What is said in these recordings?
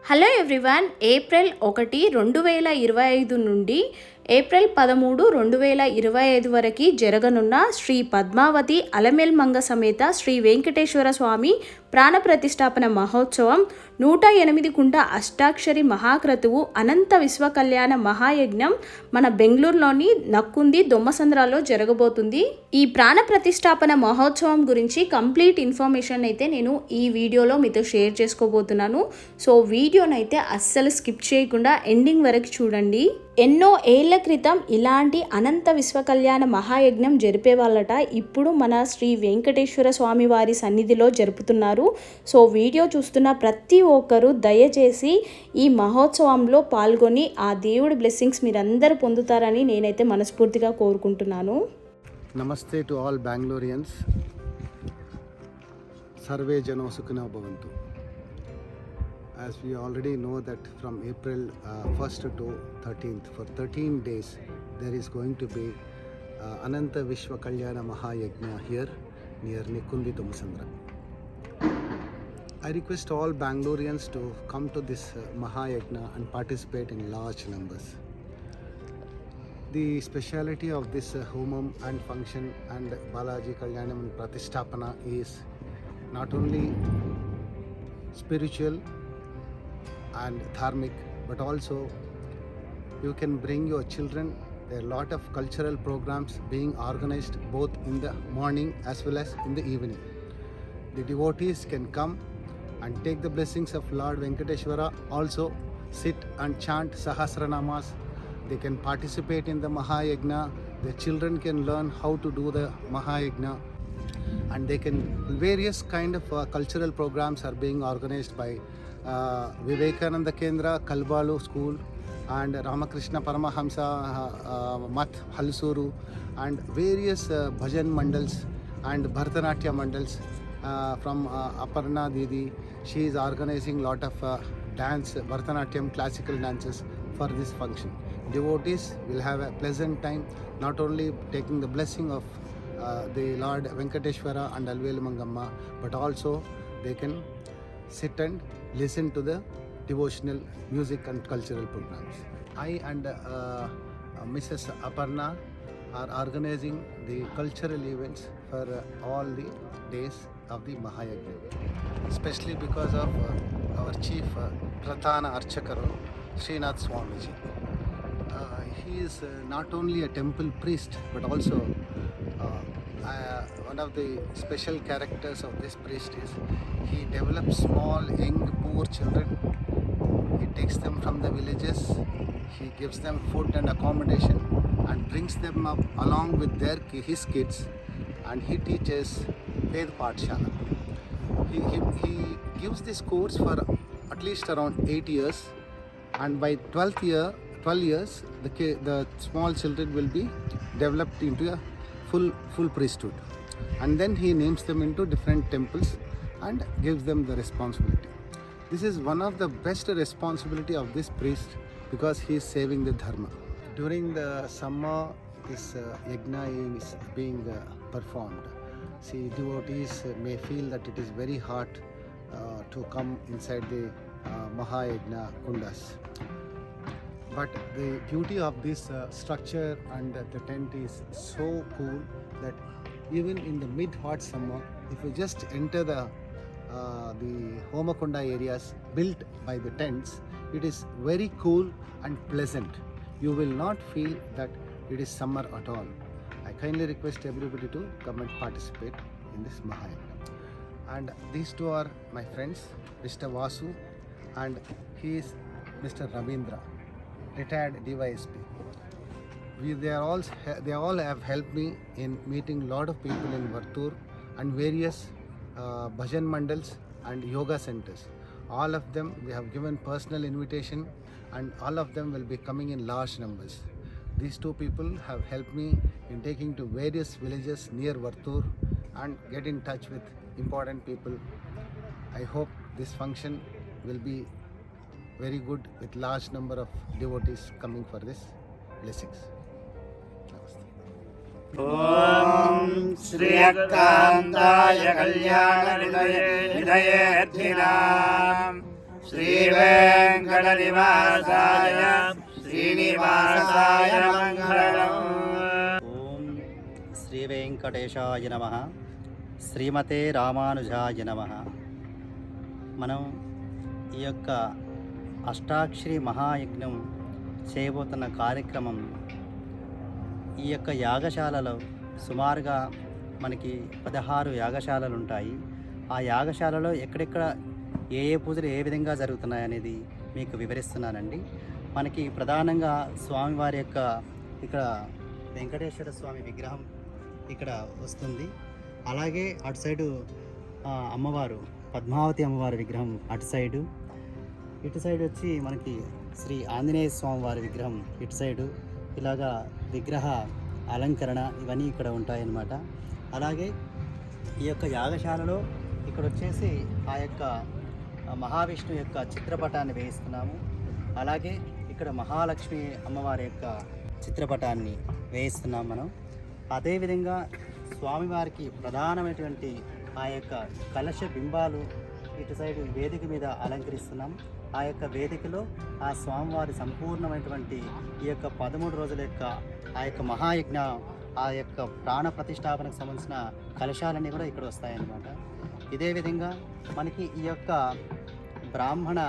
Hello everyone, April 1, 2025 నుండి April 13, 2025 వరకు జరగనున్న శ్రీ పద్మావతి అలమేల్మంగ సమేత శ్రీ వెంకటేశ్వర స్వామి ప్రాణ ప్రతిష్టాపన మహోత్సవం 108 కుండ అష్టాక్షరి మహాక్రతువు అనంత విశ్వకళ్యాణ మహాయజ్ఞం మన బెంగళూరులోని నక్కుంది దొమ్మసంద్రాలో జరగబోతుంది. ఈ ప్రాణ ప్రతిష్టాపన మహోత్సవం గురించి కంప్లీట్ ఇన్ఫర్మేషన్ అయితే నేను ఈ వీడియోలో మీతో షేర్ చేసుకోబోతున్నాను. సో వీడియోనైతే అస్సలు స్కిప్ చేయకుండా ఎండింగ్ వరకు చూడండి. ఎన్నో ఏళ్ల క్రితం ఇలాంటి అనంత విశ్వకళ్యాణ మహాయజ్ఞం జరిపే వాళ్ళట ఇప్పుడు మన శ్రీ వెంకటేశ్వర స్వామి వారి సన్నిధిలో జరుపుతున్నారు. సో వీడియో చూస్తున్న ప్రతి ఒక్కరూ దయచేసి ఈ మహోత్సవంలో పాల్గొని ఆ దేవుడి బ్లెస్సింగ్స్ మీరందరూ పొందుతారని నేనైతే మనస్ఫూర్తిగా కోరుకుంటున్నాను. నమస్తే టు ఆల్ బెంగళూరియన్స్. సర్వే జనో సుఖినో భవంతు. As we already know that from April 1st to 13th, for 13 days, there is going to be Ananta Vishwa Kalyana Mahayajna here near Nikundi Dhammasandra. I request all Bangaloreans to come to this Mahayajna and participate in large numbers. The speciality of this homam and function and Balaji Kalyanam and Pratisthapana is not only spiritual and dharmic, but also you can bring your children. There are a lot of cultural programs being organized both in the morning as well as in the evening. The devotees can come and take the blessings of Lord Venkateshwara, also sit and chant Sahasranamas. They can participate in the Mahayajna. The children can learn how to do the Mahayajna, and they can various kind of cultural programs are being organized by Vivekananda Kendra, Kalbalu School, and Ramakrishna Paramahamsa Math Halsuru, and various bhajan mandals and Bharatanatyam mandals from Aparna Didi. She is organizing lot of dance, Bharatanatyam classical dances for this function. Devotees will have a pleasant time, not only taking the blessing of the Lord Venkateshwara and Alvelmangamma, but also they can sit and listen to the devotional music and cultural programs. I and Mrs. Aparna are organizing the cultural events for all the days of the Mahayajna, especially because of our chief Prathana Archakaru, Srinath Swamiji. He is not only a temple priest, but also one of the special characters of this priest is he develops small, young, poor children. He takes them from the villages, he gives them food and accommodation and brings them up along with his kids, and he teaches Ved Pathshala. He gives this course for at least around 8 years, and by 12 years the small children will be developed into a full priesthood, and then he names them into different temples and gives them the responsibility. This is one of the best responsibility of this priest because he is saving the dharma. During the summer, this yajna is being performed. See, devotees may feel that it is very hot to come inside the Mahayajna kundas. But the beauty of this structure and the tent is so cool that even in the mid-hot summer, if you just enter the Homakunda areas built by the tents, it is very cool and pleasant. You will not feel that it is summer at all. I kindly request everybody to come and participate in this Mahayajna. And these two are my friends, Mr. Vasu, and he is Mr. Ravindra, retired DYSP. They all have helped me in meeting lot of people in Vartur and various bhajan mandals and yoga centers. All of them, they have given personal invitation, and all of them will be coming in large numbers. These two people have helped me in taking to various villages near Vartur and get in touch with important people. I hope this function will be very good with large number of devotees coming for this blessings. ఓం శ్రీయకాంతాయ కళ్యాణ నిధయేర్థినాం श्रीवेङ्कटनिवासाय श्रीनिवासाय मङ्गलम्। ఓం శ్రీ వెంకటేశాయ నమః. శ్రీమతే రామానుజాయ నమః. మనం ఈ యొక్క అష్టాక్షరి మహాయజ్ఞం చేయబోతున్న కార్యక్రమం ఈ యొక్క యాగశాలలో సుమారుగా మనకి 16 యాగశాలలు ఉంటాయి. ఆ యాగశాలలో ఎక్కడెక్కడ ఏ పూజలు ఏ విధంగా జరుగుతున్నాయి అనేది మీకు వివరిస్తున్నానండి. మనకి ప్రధానంగా స్వామివారి యొక్క ఇక్కడ వెంకటేశ్వర స్వామి విగ్రహం ఇక్కడ వస్తుంది. అలాగే అటు సైడు అమ్మవారు పద్మావతి అమ్మవారి విగ్రహం అటు సైడు, ఇటు సైడ్ వచ్చి మనకి శ్రీ ఆంజనేయ స్వామి వారి విగ్రహం ఇటు సైడు, ఇలాగా విగ్రహ అలంకరణ ఇవన్నీ ఇక్కడ ఉంటాయన్నమాట. అలాగే ఈ యొక్క యాగశాలలో ఇక్కడ వచ్చేసి ఆ యొక్క మహావిష్ణు యొక్క చిత్రపటాన్ని వేయిస్తున్నాము. అలాగే ఇక్కడ మహాలక్ష్మి అమ్మవారి యొక్క చిత్రపటాన్ని వేయిస్తున్నాం మనం. అదేవిధంగా స్వామివారికి ప్రధానమైనటువంటి ఆ యొక్క కలశ బింబాలు ఇటు సైడ్ వేదిక మీద అలంకరిస్తున్నాం. ఆ యొక్క వేదికలో ఆ స్వామివారి సంపూర్ణమైనటువంటి ఈ యొక్క 13 రోజుల యొక్క ఆ యొక్క మహాయజ్ఞ ఆ యొక్క ప్రాణ ప్రతిష్టాపనకు సంబంధించిన కలశాలన్నీ కూడా ఇక్కడ వస్తాయన్నమాట. ఇదే విధంగా మనకి ఈ యొక్క బ్రాహ్మణ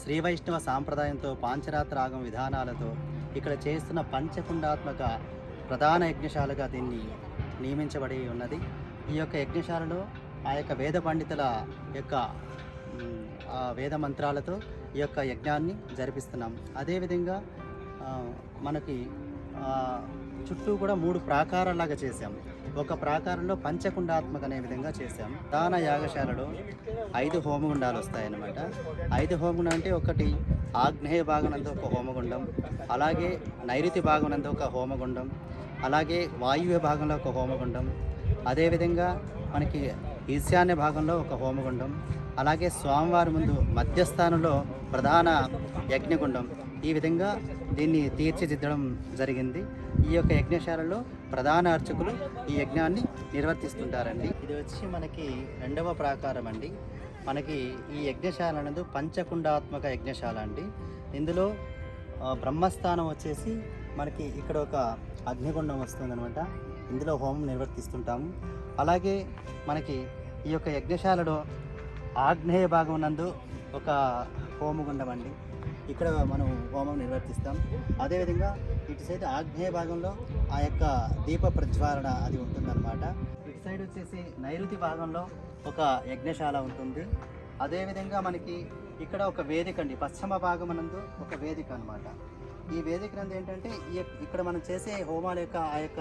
శ్రీ వైష్ణవ సాంప్రదాయంతో పాంచరాత్రాగం విధానాలతో ఇక్కడ చేస్తున్న పంచకుండాత్మక ప్రధాన యజ్ఞశాలగా దీన్ని నియమించబడి ఉన్నది. ఈ యొక్క యజ్ఞశాలలో ఆ యొక్క వేద పండితుల యొక్క వేద మంత్రాలతో ఈ యొక్క యజ్ఞాన్ని జరిపిస్తున్నాం. అదేవిధంగా మనకి చుట్టూ కూడా 3 ప్రాకారాలాగా చేశాం. ఒక ప్రాకారంలో పంచకుండాత్మక అనే విధంగా చేశాం. ప్రధాన యాగశాలలో 5 హోమగుండాలు వస్తాయన్నమాట. 5 హోమగుండం అంటే ఒకటి ఆగ్నేయ భాగనందు ఒక హోమగుండం, అలాగే నైరుతి భాగనందు ఒక హోమగుండం, అలాగే వాయువ్య భాగంలో ఒక హోమగుండం, అదేవిధంగా మనకి ఈశాన్య భాగంలో ఒక హోమగుండం, అలాగే స్వామివారి ముందు మధ్యస్థానంలో ప్రధాన యజ్ఞగుండం. ఈ విధంగా దీన్ని తీర్చిదిద్దడం జరిగింది. ఈ యొక్క యజ్ఞశాలలో ప్రధాన అర్చకులు ఈ యజ్ఞాన్ని నిర్వర్తిస్తుంటారండి. ఇది వచ్చి మనకి 2వ ప్రాకారం అండి. మనకి ఈ యజ్ఞశాల నందు పంచకుండాత్మక యజ్ఞశాల అండి. ఇందులో బ్రహ్మస్థానం వచ్చేసి మనకి ఇక్కడ ఒక అగ్నిగుండం వస్తుందన్నమాట. ఇందులో హోమం నిర్వర్తిస్తుంటాము. అలాగే మనకి ఈ యొక్క యజ్ఞశాలలో ఆగ్నేయ భాగం నందు ఒక హోమగుండం అండి. ఇక్కడ మనం హోమం నిర్వర్తిస్తాం. అదేవిధంగా ఇటు సైడ్ ఆగ్నేయ భాగంలో ఆ యొక్క దీప ప్రజ్వాలన అది ఉంటుందన్నమాట. ఇటు సైడ్ వచ్చేసి నైరుతి భాగంలో ఒక యజ్ఞశాల ఉంటుంది. అదేవిధంగా మనకి ఇక్కడ ఒక వేదిక అండి, పశ్చిమ భాగం నందు ఒక వేదిక అన్నమాట. ఈ వేదిక నందు ఏంటంటే ఇక్కడ మనం చేసే హోమాల యొక్క ఆ యొక్క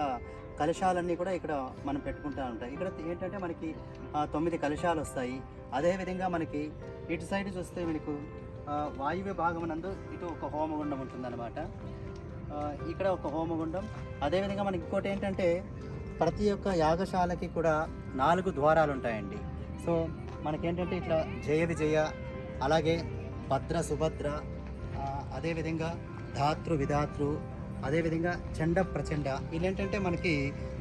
కలశాలన్నీ కూడా ఇక్కడ మనం పెట్టుకుంటూ ఉంటాయి. ఇక్కడ ఏంటంటే మనకి 9 కలశాలు వస్తాయి. అదేవిధంగా మనకి ఇటు సైడ్ చూస్తే మనకు వాయువ్య భాగం నందు ఇటు ఒక హోమగుండం ఉంటుందన్నమాట. ఇక్కడ ఒక హోమగుండం. అదేవిధంగా మనకి ఇంకోటి ఏంటంటే ప్రతి ఒక్క యాగశాలకి కూడా 4 ద్వారాలు ఉంటాయండి. సో మనకేంటంటే ఇట్లా జయ విజయ, అలాగే భద్ర సుభద్ర, అదేవిధంగా ధాతృ విధాతృ, అదేవిధంగా చండ ప్రచండ, వీళ్ళేంటంటే మనకి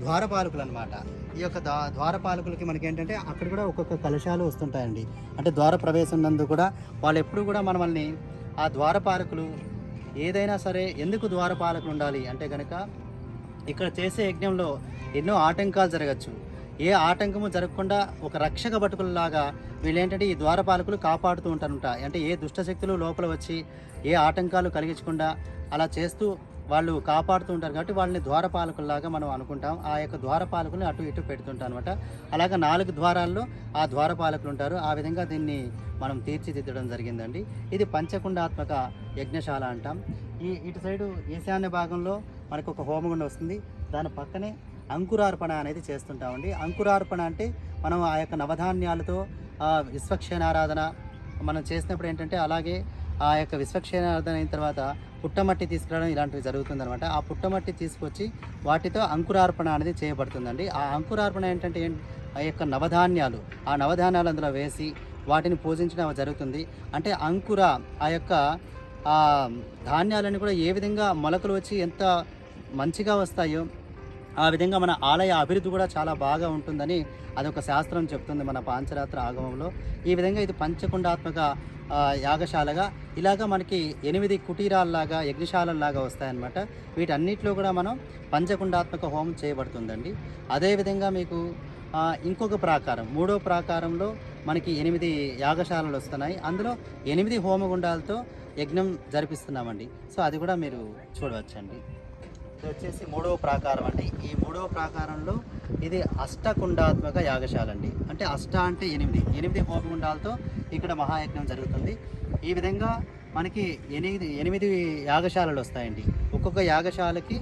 ద్వారపాలకులు అనమాట. ఈ యొక్క ద్వారపాలకులకి మనకి ఏంటంటే అక్కడ కూడా ఒక్కొక్క కలశాలు వస్తుంటాయండి. అంటే ద్వార ప్రవేశం నందు కూడా వాళ్ళు ఎప్పుడు కూడా మనల్ని ఆ ద్వారపాలకులు ఏదైనా సరే ఎందుకు ద్వారపాలకులు ఉండాలి అంటే కనుక ఇక్కడ చేసే యజ్ఞంలో ఎన్నో ఆటంకాలు జరగచ్చు. ఏ ఆటంకము జరగకుండా ఒక రక్షక భటుకులలాగా వీళ్ళు ఏంటంటే ఈ ద్వారపాలకులు కాపాడుతూ ఉంటారంట. అంటే ఏ దుష్టశక్తులు లోపల వచ్చి ఏ ఆటంకాలు కలిగించకుండా అలా చేస్తూ వాళ్ళు కాపాడుతూ ఉంటారు. కాబట్టి వాళ్ళని ద్వారపాలకుల్లాగా మనం అనుకుంటాం. ఆ యొక్క ద్వారపాలకుల్ని అటు ఇటు పెడుతుంటాం అనమాట. అలాగే 4 ద్వారాల్లో ఆ ద్వారపాలకులు ఉంటారు. ఆ విధంగా దీన్ని మనం తీర్చిదిద్దడం జరిగిందండి. ఇది పంచకుండాత్మక యజ్ఞశాల అంటాం. ఇటు సైడు ఈశాన్య భాగంలో మనకు ఒక హోమగుండం వస్తుంది. దాని పక్కనే అంకురార్పణ అనేది చేస్తుంటామండి. అంకురార్పణ అంటే మనం ఆ యొక్క నవధాన్యాలతో విశ్వక్షేణారాధన మనం చేసినప్పుడు ఏంటంటే అలాగే ఆ యొక్క విశ్వక్షేణారాధన అయిన తర్వాత పుట్టమట్టి తీసుకురావడం ఇలాంటివి జరుగుతుందన్నమాట. ఆ పుట్టమట్టి తీసుకొచ్చి వాటితో అంకురార్పణ అనేది చేయబడుతుందండి. ఆ అంకురార్పణ ఏంటంటే ఆ యొక్క నవధాన్యాలు, ఆ నవధాన్యాలు అందులో వేసి వాటిని పూజించడం జరుగుతుంది. అంటే అంకుర ఆ యొక్క ధాన్యాలన్నీ కూడా ఏ విధంగా మొలకలు వచ్చి ఎంత మంచిగా వస్తాయో ఆ విధంగా మన ఆలయ అభివృద్ధి కూడా చాలా బాగా ఉంటుందని అదొక శాస్త్రం చెప్తుంది మన పాంచరాత్ర ఆగమంలో. ఈ విధంగా ఇది పంచకుండాత్మక యాగశాలగా ఇలాగా మనకి 8 కుటీరాల్లాగా యజ్ఞశాలల్లాగా వస్తాయన్నమాట. వీటన్నిటిలో కూడా మనం పంచకుండాత్మక హోమం చేయబడుతుందండి. అదేవిధంగా మీకు ఇంకొక ప్రాకారం, 3వ ప్రాకారంలో మనకి 8 యాగశాలలు వస్తున్నాయి. అందులో 8 హోమగుండాలతో యజ్ఞం జరిపిస్తున్నామండి. సో అది కూడా మీరు చూడవచ్చండి. ఇది వచ్చేసి 3వ ప్రాకారం అండి. ఈ 3వ ప్రాకారంలో ఇది అష్టకుండాత్మక యాగశాల అండి. అంటే అష్ట అంటే 8 హోమగుండాలతో ఇక్కడ మహాయజ్ఞం జరుగుతుంది. ఈ విధంగా మనకి 8 యాగశాలలు వస్తాయండి. ఒక్కొక్క యాగశాలకి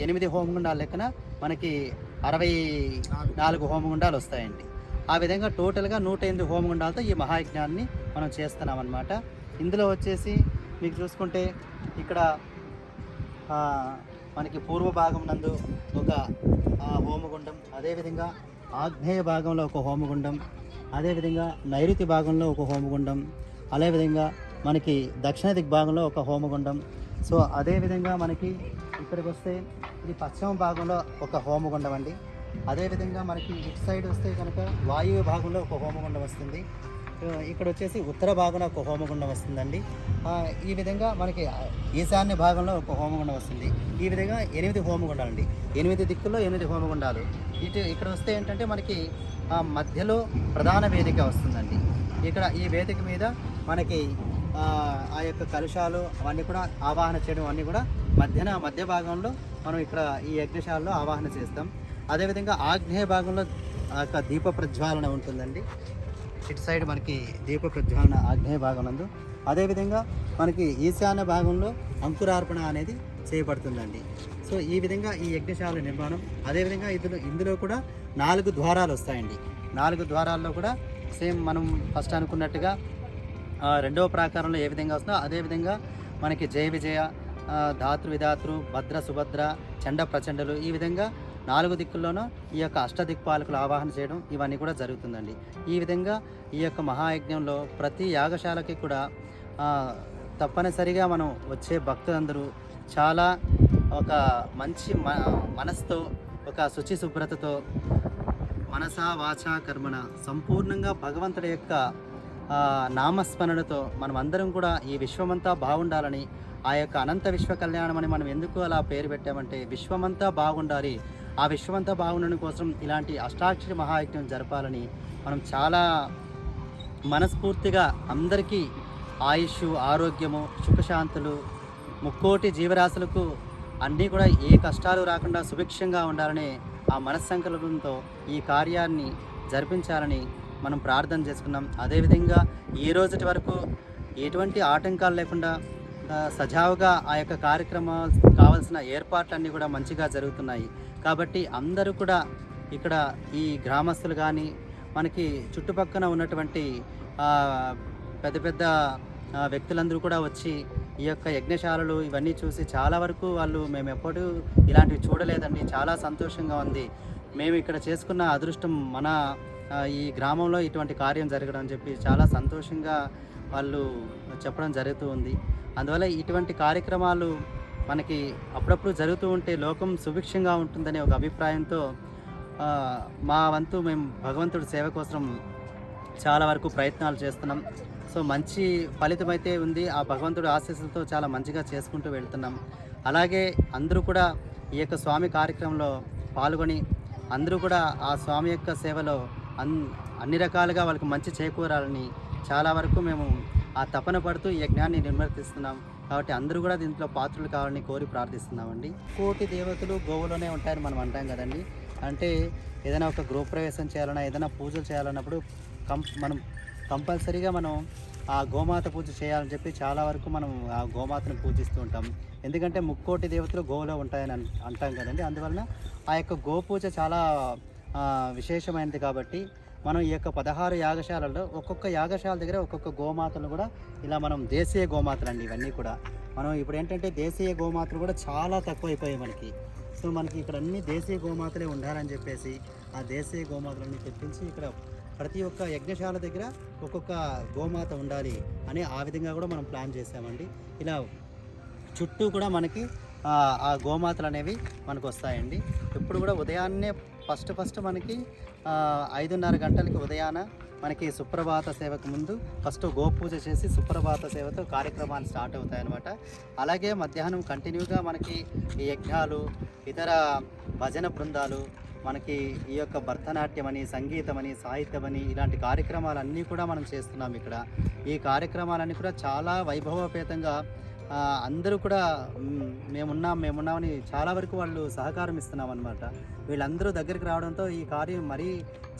8 హోమగుండాల లెక్కన మనకి 64 హోమగుండాలు వస్తాయండి. ఆ విధంగా టోటల్గా 108 హోమగుండాలతో ఈ మహాయజ్ఞాన్ని మనం చేస్తున్నాం అన్నమాట. ఇందులో వచ్చేసి మీకు చూసుకుంటే ఇక్కడ మనకి పూర్వ భాగం నందు ఒక హోమగుండం, అదేవిధంగా ఆగ్నేయ భాగంలో ఒక హోమగుండం, అదేవిధంగా నైరుతి భాగంలో ఒక హోమగుండం, అదేవిధంగా మనకి దక్షిణ దిగ్భాగంలో ఒక హోమగుండం. సో అదేవిధంగా మనకి ఇక్కడికి వస్తే ఇది పశ్చిమ భాగంలో ఒక హోమగుండం అండి. అదేవిధంగా మనకి ఇటు సైడ్ వస్తే కనుక వాయువ్య భాగంలో ఒక హోమగుండం వస్తుంది. ఇక్కడ వచ్చేసి ఉత్తర భాగంలో ఒక హోమగుండం వస్తుందండి. ఈ విధంగా మనకి ఈశాన్య భాగంలో ఒక హోమగుండం వస్తుంది. ఈ విధంగా 8 హోమగుండాలు అండి. 8 దిక్కుల్లో 8 హోమగుండాలు. ఇక్కడ వస్తే ఏంటంటే మనకి మధ్యలో ప్రధాన వేదిక వస్తుందండి. ఇక్కడ ఈ వేదిక మీద మనకి ఆ యొక్క కలుషాలు అవన్నీ కూడా ఆవాహన చేయడం అన్నీ కూడా మధ్య భాగంలో మనం ఇక్కడ ఈ యజ్ఞశాలలో ఆవాహన చేస్తాం. అదేవిధంగా ఆగ్నేయ భాగంలో ఆ యొక్క దీప ప్రజ్వాలన ఉంటుందండి. ఇటు సైడ్ మనకి దీప ప్రజ్వాలన ఆగ్నేయ భాగం నందు. అదేవిధంగా మనకి ఈశాన్య భాగంలో అంకురార్పణ అనేది చేయబడుతుందండి. సో ఈ విధంగా ఈ యజ్ఞశాల నిర్మాణం. అదేవిధంగా ఇందులో కూడా 4 ద్వారాలు వస్తాయండి. 4 ద్వారాల్లో కూడా సేమ్ మనం ఫస్ట్ అనుకున్నట్టుగా 2వ ప్రాకారంలో ఏ విధంగా వస్తుందో అదేవిధంగా మనకి జయ విజయ, ధాతృ విధాతృ, భద్ర సుభద్ర, చండ ప్రచండలు ఈ విధంగా 4 దిక్కుల్లోనూ ఈ యొక్క అష్టదిక్పాలకులు ఆవాహన చేయడం ఇవన్నీ కూడా జరుగుతుందండి. ఈ విధంగా ఈ యొక్క మహాయజ్ఞంలో ప్రతి యాగశాలకి కూడా తప్పనిసరిగా మనం వచ్చే భక్తులందరూ చాలా ఒక మంచి మనసుతో, ఒక శుచి శుభ్రతతో, మనసా వాచా కర్మణ సంపూర్ణంగా భగవంతుడి యొక్క నామస్మరణతో మనం అందరం కూడా ఈ విశ్వమంతా బాగుండాలని, ఆ యొక్క అనంత విశ్వ కళ్యాణం అని మనం ఎందుకు అలా పేరు పెట్టామంటే విశ్వమంతా బాగుండాలి, ఆ విశ్వమంతా బాగుండడం కోసం ఇలాంటి అష్టాక్షరి మహాయజ్ఞం జరపాలని మనం చాలా మనస్ఫూర్తిగా అందరికీ ఆయుష్, ఆరోగ్యము, సుఖశాంతులు, ముక్కోటి జీవరాశులకు అన్నీ కూడా ఏ కష్టాలు రాకుండా సుభిక్షంగా ఉండాలని ఆ మనస్సంకల్పంతో ఈ కార్యాన్ని జరిపించాలని మనం ప్రార్థన చేసుకున్నాం. అదేవిధంగా ఈ రోజుటి వరకు ఎటువంటి ఆటంకాలు లేకుండా సజావుగా ఆ యొక్క కార్యక్రమాలు కావాల్సిన ఏర్పాట్లన్నీ కూడా మంచిగా జరుగుతున్నాయి. కాబట్టి అందరూ కూడా ఇక్కడ ఈ గ్రామస్తులు కానీ మనకి చుట్టుపక్కల ఉన్నటువంటి పెద్ద పెద్ద వ్యక్తులందరూ కూడా వచ్చి ఈ యొక్క యజ్ఞశాలలు ఇవన్నీ చూసి చాలా వరకు వాళ్ళు మేము ఎప్పుడూ ఇలాంటివి చూడలేదండి, చాలా సంతోషంగా ఉంది, మేము ఇక్కడ చేసుకున్న అదృష్టం మన ఈ గ్రామంలో ఇటువంటి కార్యం జరగడం అని చెప్పి చాలా సంతోషంగా వాళ్ళు చెప్పడం జరుగుతూ ఉంది. అందువల్ల ఇటువంటి కార్యక్రమాలు మనకి అప్పుడప్పుడు జరుగుతూ ఉంటే లోకం సుభిక్షంగా ఉంటుందనే ఒక అభిప్రాయంతో మా వంతు మేము భగవంతుడి సేవ కోసం చాలా వరకు ప్రయత్నాలు చేస్తున్నాం. సో మంచి ఫలితం అయితే ఉంది. ఆ భగవంతుడి ఆశీస్సులతో చాలా మంచిగా చేసుకుంటూ వెళ్తున్నాం. అలాగే అందరూ కూడా ఈ యొక్క స్వామి కార్యక్రమంలో పాల్గొని అందరూ కూడా ఆ స్వామి యొక్క సేవలో అన్ని రకాలుగా వాళ్ళకి మంచి చేకూరాలని చాలా వరకు మేము ఆ తపన పడుతూ ఈ యజ్ఞాన్ని నిర్వర్తిస్తున్నాం. కాబట్టి అందరూ కూడా దీంట్లో పాత్రలు కావాలని కోరి ప్రార్థిస్తున్నామండి. కోటి దేవతలు గోవులోనే ఉంటాయని మనం అంటాం కదండి. అంటే ఏదైనా ఒక గృహప్రవేశం చేయాలన్నా, ఏదైనా పూజలు చేయాలన్నప్పుడు మనం కంపల్సరీగా మనం ఆ గోమాత పూజ చేయాలని చెప్పి చాలా వరకు మనం ఆ గోమాతను పూజిస్తూ ఉంటాం. ఎందుకంటే ముక్కోటి దేవతలు గోవులో ఉంటాయని అంటాం కదండి. అందువలన ఆ యొక్క గోపూజ చాలా విశేషమైనది. కాబట్టి మనం ఈ యొక్క 16 యాగశాలలో ఒక్కొక్క యాగశాల దగ్గర ఒక్కొక్క గోమాతలు కూడా ఇలా మనం దేశీయ గోమాతలు అండి ఇవన్నీ కూడా. మనం ఇప్పుడు ఏంటంటే దేశీయ గోమాతలు కూడా చాలా తక్కువైపోయాయి మనకి. సో మనకి ఇక్కడ అన్ని దేశీయ గోమాతలే ఉండాలని చెప్పేసి ఆ దేశీయ గోమాతలన్నీ తెప్పించి ఇక్కడ ప్రతి ఒక్క యజ్ఞశాల దగ్గర ఒక్కొక్క గోమాత ఉండాలి అని ఆ విధంగా కూడా మనం ప్లాన్ చేసామండి. ఇలా చుట్టూ కూడా మనకి ఆ గోమాతలు అనేవి మనకు వస్తాయండి. ఇప్పుడు కూడా ఉదయాన్నే ఫస్ట్ మనకి 5:30 గంటలకి ఉదయాన మనకి సుప్రభాత సేవకు ముందు ఫస్ట్ గోపూజ చేసి సుప్రభాత సేవతో కార్యక్రమాలు స్టార్ట్ అవుతాయన్నమాట. అలాగే మధ్యాహ్నం కంటిన్యూగా మనకి ఈ యజ్ఞాలు, ఇతర భజన బృందాలు, మనకి ఈ యొక్క భరతనాట్యమని, సంగీతమని, సాహిత్యమని ఇలాంటి కార్యక్రమాలన్నీ కూడా మనం చేస్తున్నాం ఇక్కడ. ఈ కార్యక్రమాలన్నీ కూడా చాలా వైభవోపేతంగా అందరూ కూడా మేమున్నామని చాలా వరకు వాళ్ళు సహకారం ఇస్తున్నాం అన్నమాట. వీళ్ళందరూ దగ్గరికి రావడంతో ఈ కార్యం మరీ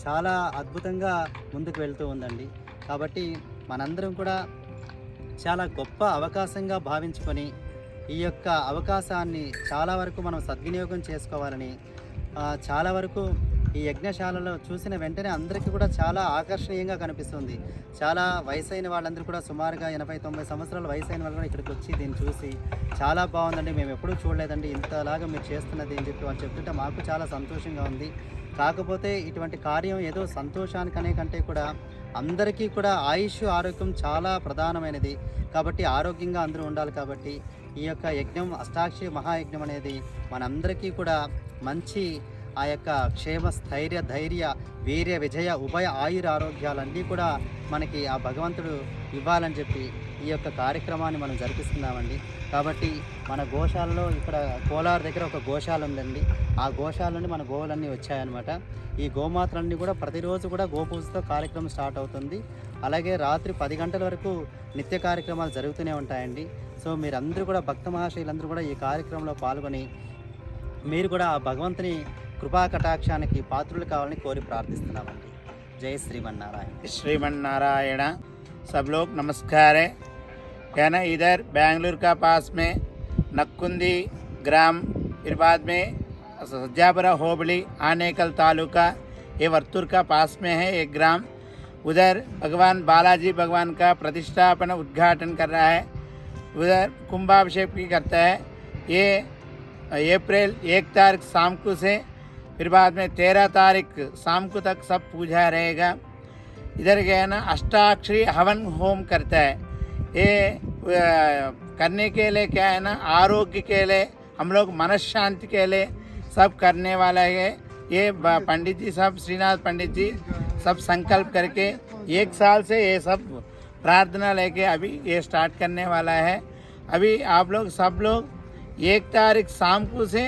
చాలా అద్భుతంగా ముందుకు వెళ్తూ ఉందండి. కాబట్టి మనందరం కూడా చాలా గొప్ప అవకాశంగా భావించుకొని ఈ యొక్క అవకాశాన్ని చాలా వరకు మనం సద్వినియోగం చేసుకోవాలని, చాలా వరకు ఈ యజ్ఞశాలలో చూసిన వెంటనే అందరికీ కూడా చాలా ఆకర్షణీయంగా కనిపిస్తుంది. చాలా వయసైన వాళ్ళందరూ కూడా సుమారుగా 80-90 సంవత్సరాల వయసైన వాళ్ళు కూడా ఇక్కడికి వచ్చి దీన్ని చూసి చాలా బాగుందండి, మేము ఎప్పుడూ చూడలేదండి, ఇంతలాగా మీరు చేస్తున్నది అని చెప్పి వాళ్ళు చెప్తుంటే మాకు చాలా సంతోషంగా ఉంది. కాకపోతే ఇటువంటి కార్యం ఏదో సంతోషానికనే కంటే కూడా అందరికీ కూడా ఆయుష్, ఆరోగ్యం చాలా ప్రధానమైనది. కాబట్టి ఆరోగ్యంగా అందరూ ఉండాలి. కాబట్టి ఈ యొక్క యజ్ఞం, అష్టాక్షరి మహాయజ్ఞం అనేది మనందరికీ కూడా మంచి ఆ యొక్క క్షేమ, స్థైర్య, ధైర్య, వీర్య, విజయ, ఉభయ ఆయుర ఆరోగ్యాలన్నీ కూడా మనకి ఆ భగవంతుడు ఇవ్వాలని చెప్పి ఈ యొక్క కార్యక్రమాన్ని మనం జరిపిస్తున్నామండి. కాబట్టి మన గోశాలలో ఇక్కడ కోలార్ దగ్గర ఒక గోశాల ఉందండి. ఆ గోశాల నుండి మన గోవులన్నీ వచ్చాయన్నమాట. ఈ గోమాతలన్నీ కూడా ప్రతిరోజు కూడా గోపూజతో కార్యక్రమం స్టార్ట్ అవుతుంది. అలాగే రాత్రి 10 గంటల వరకు నిత్య కార్యక్రమాలు జరుగుతూనే ఉంటాయండి. సో మీరందరూ కూడా భక్త మహాశయులందరూ కూడా ఈ కార్యక్రమంలో పాల్గొని మీరు కూడా ఆ భగవంతుని కృపా కటాక్షానికి పాత్రులు కావాలని కోరి ప్రార్థిస్తున్నామండి. జై శ్రీమన్నారాయణ. श्रीमन्नारायण। सब लोग नमस्कार है। कहना इधर बेंगलुरु का पास में नक्कुंदी ग्राम, फिर बाद में सज्जापुरा होबली, आनेकल तालुका, ये वर्तुर का पास में है एक ग्राम। उधर भगवान बालाजी भगवान का प्रतिष्ठापन उद्घाटन कर रहा है। उधर कुंभाभिषेक भी करता है। ये अप्रैल 1 तारीख शाम को से फिर बाद में 13 तारीख शाम को तक सब पूजा रहेगा। इधर गया ना अष्टाक्षरी हवन होम करता है। ये करने के लिए क्या है ना, आरोग्य के लिए, हम लोग मनस शांति के लिए सब करने वाला है। ये पंडित जी सब, श्रीनाथ पंडित जी सब संकल्प करके 1 साल से ये सब प्रार्थना लेके अभी ये स्टार्ट करने वाला है। अभी आप लोग सब लोग 1 तारीख शाम को से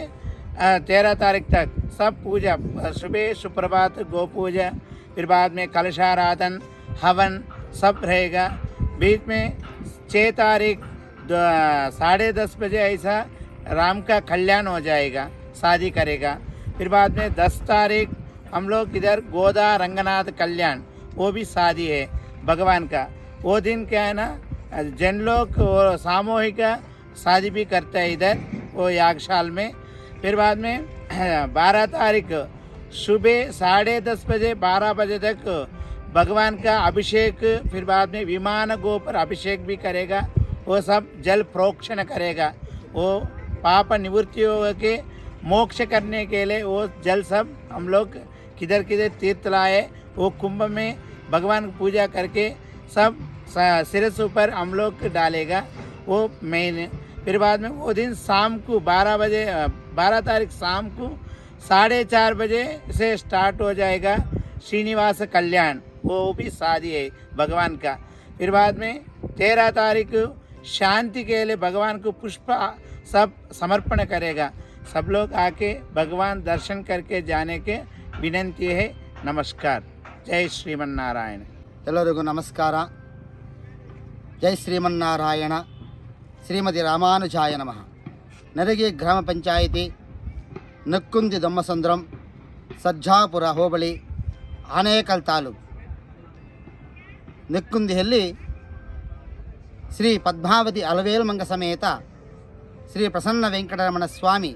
13 तारीख तक सब पूजा, सुबह सुप्रभात गो पूजा, फिर बाद में कलशाराधन, हवन सब रहेगा। बीच में 6 तारीख 10:30 बजे ऐसा राम का कल्याण हो जाएगा, शादी करेगा। फिर बाद में 10 तारीख हम लोग इधर गोदा रंगनाथ कल्याण, वो भी शादी है भगवान का। वो दिन क्या है ना, जन लोग सामूहिक शादी भी करता है इधर वो यागशाल में। फिर बाद में 12 तारीख सुबह 10:30 बजे 12 बजे तक भगवान का अभिषेक, फिर बाद में विमान गो पर अभिषेक भी करेगा। वो सब जल प्रोक्षण करेगा। वो पाप निवृत्ति हो के मोक्ष करने के लिए वो जल सब हम लोग किधर किधर तीर्थ लाए, वो कुंभ में भगवान की पूजा करके सब सिरस ऊपर हम लोग डालेगा वो मेन। फिर बाद में वो दिन शाम को 12 तारीख शाम को 4:30 बजे से स्टार्ट हो जाएगा श्रीनिवास कल्याण, वो भी शादी है भगवान का। फिर बाद में 13 तारीख शांति के लिए भगवान को पुष्प सब समर्पण करेगा। सब लोग आके भगवान दर्शन करके जाने के विनंती है। नमस्कार। जय श्रीमन्नारायण। ಎಲ್ಲರಿಗೂ ನಮಸ್ಕಾರ. ಜೈ ಶ್ರೀಮನ್ನಾರಾಯಣ. ಶ್ರೀಮತಿ ರಾಮಾನುಜಾಯ ನಮಃ. ನರಗಿ ಗ್ರಾಮ ಪಂಚಾಯಿತಿ, ನಕ್ಕುಂದಿ ದೊಮ್ಮಸಂದ್ರಂ, ಸಜ್ಜಾಪುರ ಹೋಬಳಿ, ಆನೇಕಲ್ ತಾಲೂಕು. ನಕ್ಕುಂದಿಯಲ್ಲಿ ಶ್ರೀ ಪದ್ಮಾವತಿ ಅಲವೇಲ್ಮಂಗ ಸಮೇತ ಶ್ರೀ ಪ್ರಸನ್ನ ವೆಂಕಟರಮಣ ಸ್ವಾಮಿ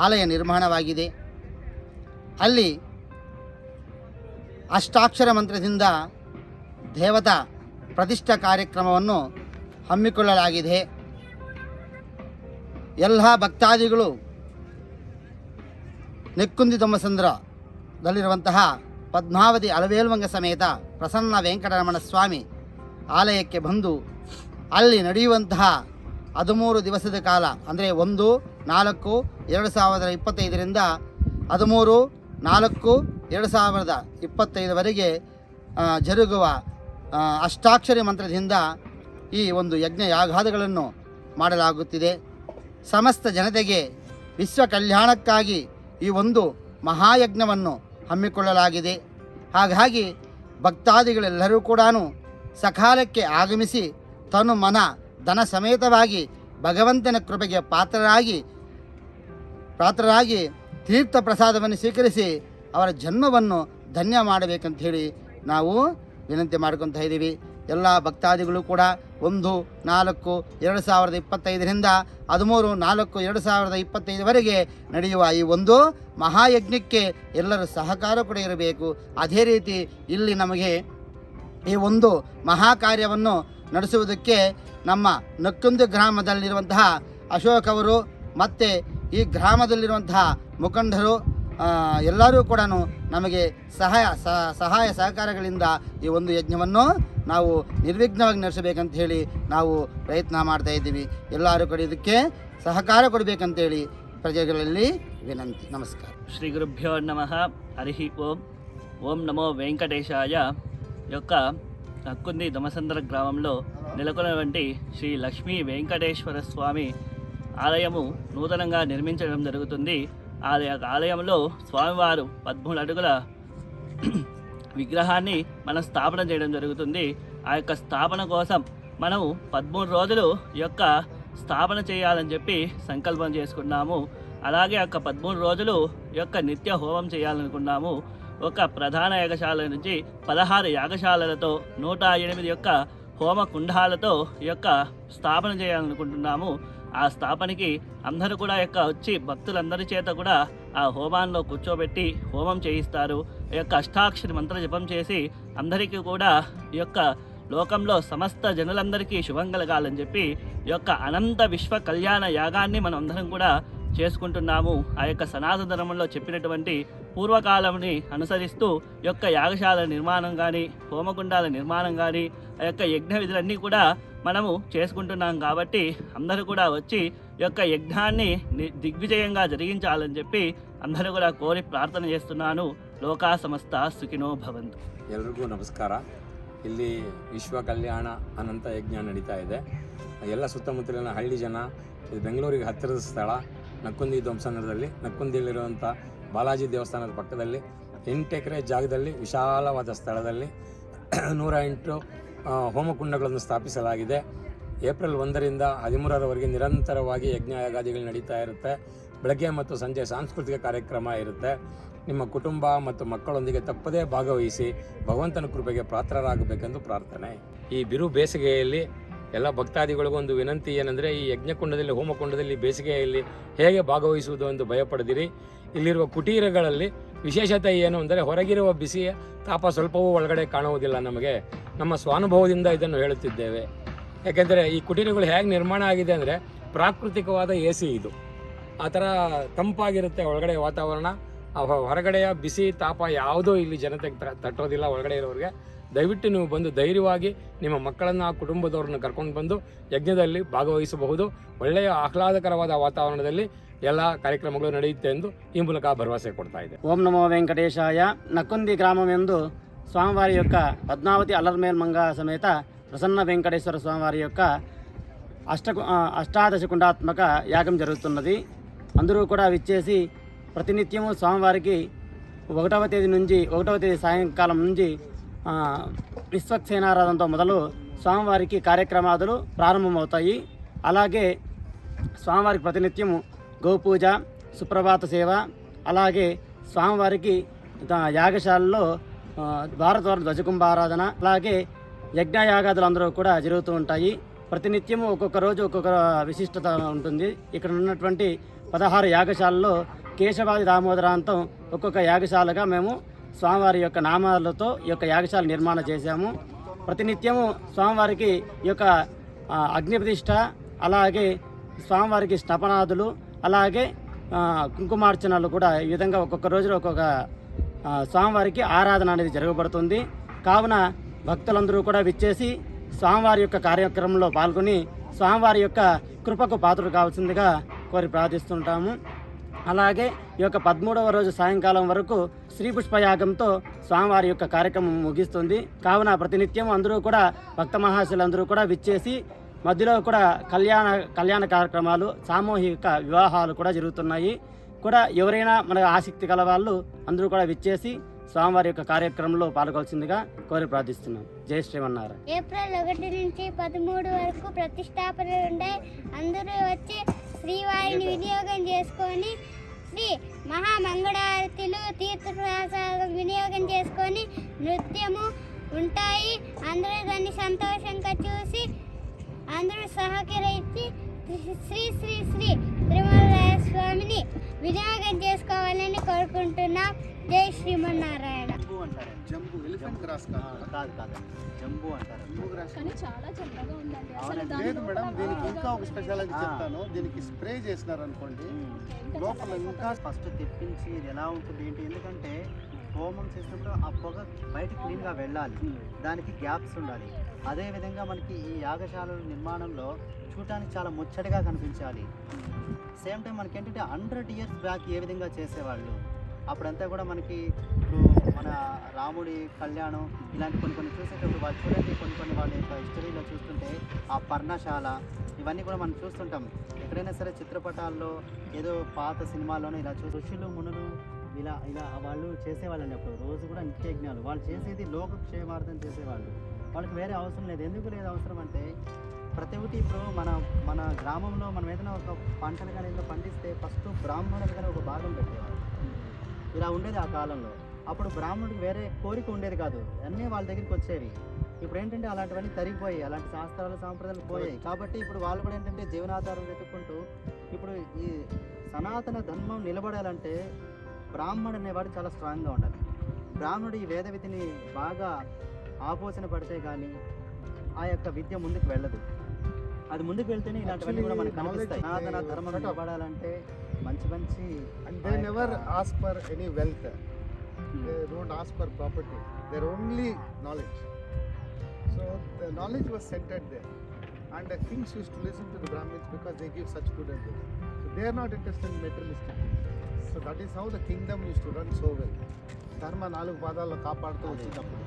ಆಲಯ ನಿರ್ಮಾಣವಾಗಿದೆ. ಅಲ್ಲಿ ಅಷ್ಟಾಕ್ಷರ ಮಂತ್ರದಿಂದ ದೇವತಾ ಪ್ರತಿಷ್ಠಾ ಕಾರ್ಯಕ್ರಮವನ್ನು ಹಮ್ಮಿಕೊಳ್ಳಲಾಗಿದೆ. ಎಲ್ಲ ಭಕ್ತಾದಿಗಳು ನೆಕ್ಕುಂದಿ ದೊಮ್ಮಸಂದ್ರದಲ್ಲಿರುವಂತಹ ಪದ್ಮಾವತಿ ಅಲವೇಲ್ಮಂಗ ಸಮೇತ ಪ್ರಸನ್ನ ವೆಂಕಟರಮಣ ಸ್ವಾಮಿ ಆಲಯಕ್ಕೆ ಬಂದು ಅಲ್ಲಿ ನಡೆಯುವಂತಹ 13 ದಿವಸದ ಕಾಲ ಅಂದರೆ 1/4/2025ರಿಂದ 13/4/2025ವರೆಗೆ ಜರುಗುವ ಅಷ್ಟಾಕ್ಷರಿ ಮಂತ್ರದಿಂದ ಈ ಒಂದು ಯಜ್ಞ ಯಾಗಾದಿಗಳನ್ನು ಮಾಡಲಾಗುತ್ತಿದೆ. ಸಮಸ್ತ ಜನತೆಗೆ ವಿಶ್ವ ಕಲ್ಯಾಣಕ್ಕಾಗಿ ಈ ಒಂದು ಮಹಾಯಜ್ಞವನ್ನು ಹಮ್ಮಿಕೊಳ್ಳಲಾಗಿದೆ. ಹಾಗಾಗಿ ಭಕ್ತಾದಿಗಳೆಲ್ಲರೂ ಕೂಡ ಸಕಾಲಕ್ಕೆ ಆಗಮಿಸಿ ತನು ಮನ ಧನ ಸಮೇತವಾಗಿ ಭಗವಂತನ ಕೃಪೆಗೆ ಪಾತ್ರರಾಗಿ ತೀರ್ಥ ಪ್ರಸಾದವನ್ನು ಸ್ವೀಕರಿಸಿ ಅವರ ಜನ್ಮವನ್ನು ಧನ್ಯ ಮಾಡಬೇಕಂಥೇಳಿ ನಾವು ವಿನಂತಿ ಮಾಡ್ಕೊತಾ ಇದ್ದೀವಿ. ಎಲ್ಲ ಭಕ್ತಾದಿಗಳು ಕೂಡ 1/4/2025ರಿಂದ 13/4/2025ವರೆಗೆ ನಡೆಯುವ ಈ ಒಂದು ಮಹಾಯಜ್ಞಕ್ಕೆ ಎಲ್ಲರೂ ಸಹಕಾರ ಕೂಡ ಇರಬೇಕು. ಅದೇ ರೀತಿ ಇಲ್ಲಿ ನಮಗೆ ಈ ಒಂದು ಮಹಾ ಕಾರ್ಯವನ್ನು ನಡೆಸುವುದಕ್ಕೆ ನಮ್ಮ ನಕ್ಕುಂದಿ ಗ್ರಾಮದಲ್ಲಿರುವಂತಹ ಅಶೋಕ್ ಅವರು ಮತ್ತು ಈ ಗ್ರಾಮದಲ್ಲಿರುವಂತಹ ಮುಖಂಡರು ಎಲ್ಲರೂ ಕೂಡ ನಮಗೆ ಸಹಾಯ ಸಹಕಾರಗಳಿಂದ ಈ ಒಂದು ಯಜ್ಞವನ್ನು ನಾವು ನಿರ್ವಿಘ್ನವಾಗಿ ನಡೆಸಬೇಕಂತ ಹೇಳಿ ನಾವು ಪ್ರಯತ್ನ ಮಾಡ್ತಾ ಇದ್ದೀವಿ. ಎಲ್ಲರೂ ಕೂಡ ಇದಕ್ಕೆ ಸಹಕಾರ ಕೊಡಬೇಕಂತೇಳಿ ಪ್ರಜೆಗಳಲ್ಲಿ ವಿನಂತಿ. ನಮಸ್ಕಾರ. శ్రీ గురుభ్యో నమః. హరి ఓం నమో వెంకటేశాయ. యొక్క నక్కుంది దమసంద్ర గ్రామంలో నెలకొన్నటువంటి శ్రీ లక్ష్మీ వెంకటేశ్వర స్వామి ఆలయము నూతనంగా నిర్మించడం జరుగుతుంది. ఆలయంలో స్వామివారు 13 అడుగుల విగ్రహాన్ని మనం స్థాపన చేయడం జరుగుతుంది. ఆ యొక్క స్థాపన కోసం మనం 13 రోజులు ఈ యొక్క స్థాపన చేయాలని చెప్పి సంకల్పం చేసుకున్నాము. అలాగే యొక్క 13 రోజులు ఈ యొక్క నిత్య హోమం చేయాలనుకున్నాము. ఒక ప్రధాన యాగశాల నుంచి 16 యాగశాలలతో 108 యొక్క హోమ కుండాలతో ఈ యొక్క స్థాపన చేయాలనుకుంటున్నాము. ఆ స్థాపనకి అందరూ కూడా వచ్చి భక్తులందరి చేత కూడా ఆ హోమాల్లో కూర్చోబెట్టి హోమం చేయిస్తారు. ఈ యొక్క అష్టాక్షరి మంత్ర జపం చేసి అందరికీ కూడా ఈ యొక్క లోకంలో సమస్త జనులందరికీ శుభం కలగాలని చెప్పి ఈ యొక్క అనంత విశ్వ కళ్యాణ యాగాన్ని మనం అందరం కూడా చేసుకుంటున్నాము. ఆ యొక్క సనాతన ధర్మంలో చెప్పినటువంటి పూర్వకాలంని అనుసరిస్తూ ఈ యొక్క యాగశాల నిర్మాణం కానీ హోమకుండాల నిర్మాణం కానీ ఆ యొక్క యజ్ఞ విధులన్నీ కూడా మనము చేసుకుంటున్నాం. కాబట్టి అందరూ కూడా వచ్చి ఈ యొక్క యజ్ఞాన్ని దిగ్విజయంగా జరిగించాలని చెప్పి అందరూ కూడా కోరి ప్రార్థన చేస్తున్నాను. లోకా సమస్త సుఖినో భవంతు. ಎಲ್ರಿಗೂ ನಮಸ್ಕಾರ. ಇಲ್ಲಿ ವಿಶ್ವ ಕಲ್ಯಾಣ ಅನಂತ ಯಜ್ಞ ನಡೀತಾ ಇದೆ. ಎಲ್ಲ ಸುತ್ತಮುತ್ತಲಿನ ಹಳ್ಳಿ ಜನ, ಇದು ಬೆಂಗಳೂರಿಗೆ ಹತ್ತಿರದ ಸ್ಥಳ ನಕ್ಕುಂದಿ ಧ್ವಂಸನದಲ್ಲಿ, ನಕ್ಕುಂದಿಯಲ್ಲಿರುವಂಥ ಬಾಲಾಜಿ ದೇವಸ್ಥಾನದ ಪಕ್ಕದಲ್ಲಿ 8 ಎಕರೆ ಜಾಗದಲ್ಲಿ ವಿಶಾಲವಾದ ಸ್ಥಳದಲ್ಲಿ 108 ಹೋಮಕುಂಡಗಳನ್ನು ಸ್ಥಾಪಿಸಲಾಗಿದೆ. ಏಪ್ರಿಲ್ 1ರಿಂದ 13ರವರೆಗೆ ನಿರಂತರವಾಗಿ ಯಜ್ಞ ಯಾಗಾದಿಗಳು ನಡೀತಾ ಇರುತ್ತೆ. ಬೆಳಗ್ಗೆ ಮತ್ತು ಸಂಜೆ ಸಾಂಸ್ಕೃತಿಕ ಕಾರ್ಯಕ್ರಮ ಇರುತ್ತೆ. ನಿಮ್ಮ ಕುಟುಂಬ ಮತ್ತು ಮಕ್ಕಳೊಂದಿಗೆ ತಪ್ಪದೇ ಭಾಗವಹಿಸಿ ಭಗವಂತನ ಕೃಪೆಗೆ ಪಾತ್ರರಾಗಬೇಕೆಂದು ಪ್ರಾರ್ಥನೆ. ಈ ಬಿರು ಬೇಸಿಗೆಯಲ್ಲಿ ಎಲ್ಲ ಭಕ್ತಾದಿಗಳಿಗೂ ಒಂದು ವಿನಂತಿ ಏನೆಂದರೆ, ಈ ಯಜ್ಞಕುಂಡದಲ್ಲಿ ಹೋಮಕುಂಡದಲ್ಲಿ ಬೇಸಿಗೆಯಲ್ಲಿ ಹೇಗೆ ಭಾಗವಹಿಸುವುದು ಎಂದು ಭಯಪಡದಿರಿ. ಇಲ್ಲಿರುವ ಕುಟೀರಗಳಲ್ಲಿ ವಿಶೇಷತೆ ಏನು ಅಂದರೆ, ಹೊರಗಿರುವ ಬಿಸಿಯ ತಾಪ ಸ್ವಲ್ಪವೂ ಒಳಗಡೆ ಕಾಣುವುದಿಲ್ಲ. ನಮಗೆ ನಮ್ಮ ಸ್ವಾನುಭವದಿಂದ ಇದನ್ನು ಹೇಳುತ್ತಿದ್ದೇವೆ. ಯಾಕೆಂದರೆ ಈ ಕುಟೀರಗಳು ಹೇಗೆ ನಿರ್ಮಾಣ ಆಗಿದೆ ಅಂದರೆ, ಪ್ರಾಕೃತಿಕವಾದ AC ಇದು. ಆ ಥರ ತಂಪಾಗಿರುತ್ತೆ ಒಳಗಡೆ ವಾತಾವರಣ. ಹೊರಗಡೆಯ ಬಿಸಿ ತಾಪ ಯಾವುದೂ ಇಲ್ಲಿ ಜನತೆಗೆ ತಟ್ಟೋದಿಲ್ಲ. ಒಳಗಡೆ ಇರೋರಿಗೆ ದಯವಿಟ್ಟು ನೀವು ಬಂದು ಧೈರ್ಯವಾಗಿ ನಿಮ್ಮ ಮಕ್ಕಳನ್ನು, ಕುಟುಂಬದವ್ರನ್ನ ಕರ್ಕೊಂಡು ಬಂದು ಯಜ್ಞದಲ್ಲಿ ಭಾಗವಹಿಸಬಹುದು. ಒಳ್ಳೆಯ ಆಹ್ಲಾದಕರವಾದ ವಾತಾವರಣದಲ್ಲಿ ಎಲ್ಲ ಕಾರ್ಯಕ್ರಮಗಳು ನಡೆಯುತ್ತೆ ಎಂದು ಈ ಮೂಲಕ ಭರವಸೆ ಕೊಡ್ತಾ ಇದೆ. ఓం నమో వెంకటేశాయ. నక్కుంది గ్రామం యందు స్వామివారి యొక్క పద్మావతి అల్లర్మేల్ మంగ సమేత ప్రసన్న వెంకటేశ్వర స్వామివారి యొక్క అష్టాదశ కుండాత్మక యాగం జరుగుతున్నది. అందరూ కూడా విచ్చేసి ప్రతినిత్యము స్వామివారికి 1వ తేదీ నుంచి 1వ తేదీ సాయంకాలం నుంచి విశ్వక్సేనారాధనతో మొదలు స్వామివారికి కార్యక్రమాలు ప్రారంభమవుతాయి. అలాగే స్వామివారికి ప్రతినిత్యము గోపూజ, సుప్రభాత సేవ, అలాగే స్వామివారికి యాగశాలలో భారద్వార ధ్వజకుంభారాధన, అలాగే యజ్ఞయాగాదులు అందరూ కూడా జరుగుతూ ఉంటాయి. ప్రతినిత్యము ఒక్కొక్క రోజు ఒక్కొక్క విశిష్టత ఉంటుంది. ఇక్కడ ఉన్నటువంటి 16 యాగశాలలో కేశవాది దామోదరాంతం ఒక్కొక్క యాగశాలగా మేము స్వామివారి యొక్క నామాలతో ఈ యొక్క యాగశాల నిర్మాణం చేశాము. ప్రతినిత్యము స్వామివారికి ఈ యొక్క అగ్ని ప్రతిష్ట, అలాగే స్వామివారికి స్నపనాదులు, అలాగే కుంకుమార్చనలు కూడా ఈ విధంగా ఒక్కొక్క రోజులో ఒక్కొక్క స్వామివారికి ఆరాధన అనేది జరగబడుతుంది. కావున భక్తులందరూ కూడా విచ్చేసి స్వామివారి యొక్క కార్యక్రమంలో పాల్గొని స్వామివారి యొక్క కృపకు పాత్రలు కావాల్సిందిగా కోరి ప్రార్థిస్తుంటాము. అలాగే ఈ యొక్క 13వ రోజు సాయంకాలం వరకు శ్రీ పుష్పయాగంతో స్వామివారి యొక్క కార్యక్రమం ముగిస్తుంది. కావున ప్రతినిత్యం అందరూ కూడా భక్త మహాశులందరూ కూడా విచ్చేసి మధ్యలో కూడా కళ్యాణ కార్యక్రమాలు, సామూహిక వివాహాలు కూడా జరుగుతున్నాయి. కూడా ఎవరైనా మన ఆసక్తి గల వాళ్ళు అందరూ కూడా విచ్చేసి స్వామివారి యొక్క కార్యక్రమంలో పాల్గొల్సిందిగా కోరి ప్రార్థిస్తున్నాం. జై శ్రీమన్నారాయణ. ఏప్రిల్ 1 నుంచి 13 వరకు ప్రతిష్టాపనలు ఉంటాయి. అందరూ వచ్చి శ్రీవారిని వినియోగం చేసుకొని శ్రీ మహామంగళారతులు తీర్థప్రసాదం వినియోగం చేసుకొని నృత్యము ఉంటాయి. అందరూ దాన్ని సంతోషంగా చూసి అందరూ సహకరించి శ్రీ శ్రీ శ్రీ తిరుమలరాయ స్వామిని వినియోగం చేసుకోవాలని కోరుకుంటున్నాం. జై శ్రీమన్నారాయణ. జంబు ఎలిఫెంట్ గ్రాస్ కాదు జంబు అంటారు. లేదు మేడం, దీనికి ఇంకా ఒక స్పెషాలిటీ చెప్తాను. దీనికి స్ప్రే చేసినారు అనుకోండి, లోపల ఇంకా ఫస్ట్ తెప్పించి ఇది ఎలా ఉంటుంది ఏంటి, ఎందుకంటే హోమం చేసినప్పుడు ఆ పొగ బయట క్లీన్గా వెళ్ళాలి, దానికి గ్యాప్స్ ఉండాలి. అదేవిధంగా మనకి ఈ యాగశాల నిర్మాణంలో చూడటానికి చాలా ముచ్చటగా కనిపించాలి. సేమ్ టైం మనకి ఏంటంటే 100 years బ్యాక్ ఏ విధంగా చేసేవాళ్ళు, అప్పుడంతా కూడా మనకి ఇప్పుడు మన రాముడి కళ్యాణం ఇలాంటి కొన్ని చూసేటప్పుడు వాళ్ళు చూడండి, కొన్ని వాళ్ళ యొక్క హిస్టరీలో చూస్తుంటే ఆ పర్ణశాల ఇవన్నీ కూడా మనం చూస్తుంటాం. ఎక్కడైనా సరే చిత్రపటాల్లో ఏదో పాత సినిమాల్లోనే ఇలా ఋషులు మునులు ఇలా వాళ్ళు చేసేవాళ్ళండి. అప్పుడు రోజు కూడా నిత్యజ్ఞాలు వాళ్ళు చేసేది లోకక్షేమార్థం చేసేవాళ్ళు. వాళ్ళకి వేరే అవసరం లేదు. ఎందుకు లేదు అవసరం అంటే ప్రతి ఒక్కటి ఇప్పుడు మన గ్రామంలో మనం ఏదైనా ఒక పంటను కానీ ఏదైనా పండిస్తే ఫస్ట్ బ్రాహ్మణుడు కానీ ఒక భాగం పెట్టేవారు. ఇలా ఉండేది ఆ కాలంలో. అప్పుడు బ్రాహ్మణుడికి వేరే కోరిక ఉండేది కాదు, అన్నీ వాళ్ళ దగ్గరికి వచ్చేవి. ఇప్పుడు ఏంటంటే అలాంటివన్నీ తరిగిపోయాయి, అలాంటి శాస్త్రాలు సాంప్రదాయాలు పోయాయి. కాబట్టి ఇప్పుడు వాళ్ళు కూడా ఏంటంటే జీవనాధారం వెతుక్కుంటూ ఇప్పుడు ఈ సనాతన ధర్మం నిలబడాలంటే బ్రాహ్మణుడు అనేవాడు చాలా స్ట్రాంగ్గా ఉండాలి. బ్రాహ్మణుడు ఈ వేద విధిని బాగా ఆపోచన పడితే కానీ ఆ యొక్క విద్య ముందుకు వెళ్ళదు. అది ముందుకు వెళ్తేనే ఇలాంటివన్నీ కూడా మనకు కనిపిస్తాయి. సనాతన ధర్మం నిలబడాలంటే మంచి and they never ask for any wealth, they don't ask for property, their only knowledge. So the knowledge was centered there, and the kings used to listen to the Brahmins because they give such good advice. So they are not interested in materialistic things. So that is how the kingdom used to run so well. ధర్మ 4 పాదాల్లో కాపాడుతూ వచ్చేటప్పుడు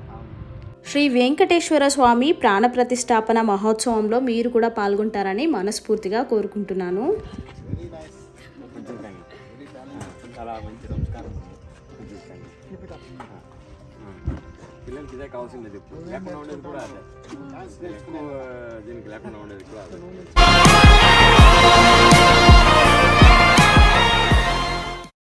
శ్రీ వెంకటేశ్వర స్వామి ప్రాణప్రతిష్ఠాపన మహోత్సవంలో మీరు కూడా పాల్గొంటారని మనస్ఫూర్తిగా కోరుకుంటున్నాను. చాలా మంచి సంస్కారం పిల్లలకి ఇదే కావాల్సింది. లేకుండా ఉండేది కూడా అదే, ఎక్కువ దీనికి లేకుండా ఉండేది కూడా అదే.